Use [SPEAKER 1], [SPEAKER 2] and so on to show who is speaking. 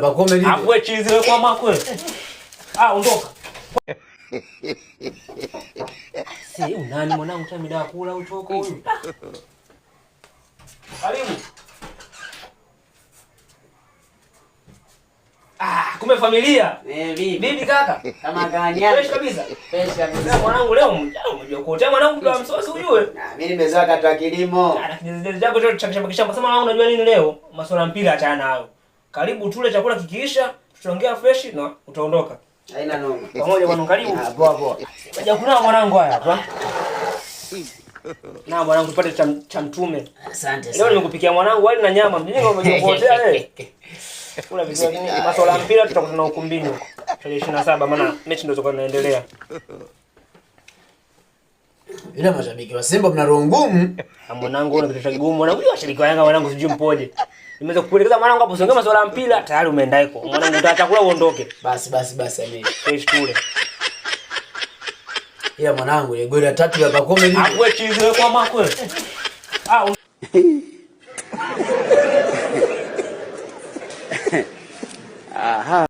[SPEAKER 1] Pakome nini?
[SPEAKER 2] Hapo wewe chizi wewe kwa mako wewe. Ondoka. Si unani mwanangu tamida kula uchoko huyu. Karibu. Kumbe familia. Bibi kaka.
[SPEAKER 3] Kama ganya.
[SPEAKER 2] Fresh kabisa.
[SPEAKER 3] Fresh kabisa.
[SPEAKER 2] Mwanangu leo umejiokotea mwanangu kwa msosi ujue.
[SPEAKER 3] Mimi nimezoea katu wa kilimo.
[SPEAKER 2] Kijiji chako chote cha kishamba. Sema wangu unajua nini leo? Masuala mpira achana nayo. Karibu tule chakula kikiisha, tutaongea fresh na utaondoka.
[SPEAKER 3] Haina noma.
[SPEAKER 2] Pamoja bwana karibu.
[SPEAKER 3] Poa poa.
[SPEAKER 2] Kaja kuna mwanangu haya hapa. Na mwanangu tupate cha mtume.
[SPEAKER 3] Asante sana.
[SPEAKER 2] Leo nimekupikia mwanangu wali na nyama. Mjinga umejiokotea wewe. Kuna vitu vingine masuala mpira tutakutana ukumbini huko. Tarehe 27 maana mechi ndio zitakuwa zinaendelea.
[SPEAKER 1] Ila mashabiki wa Simba mna roho ngumu.
[SPEAKER 2] Mwanangu una kitu kigumu mwanangu. Washabiki wa Yanga mwanangu sijui mpoje. Nimeweza kukuelekeza mwanangu hapo songea masuala mpira tayari umeenda huko. Mwanangu utachakula uondoke.
[SPEAKER 1] Basi mimi.
[SPEAKER 2] Fresh tule.
[SPEAKER 1] Ila mwanangu ile goli ya 3 ya Pakome nini?
[SPEAKER 2] Hapo wewe chizi wewe kwa mako wewe.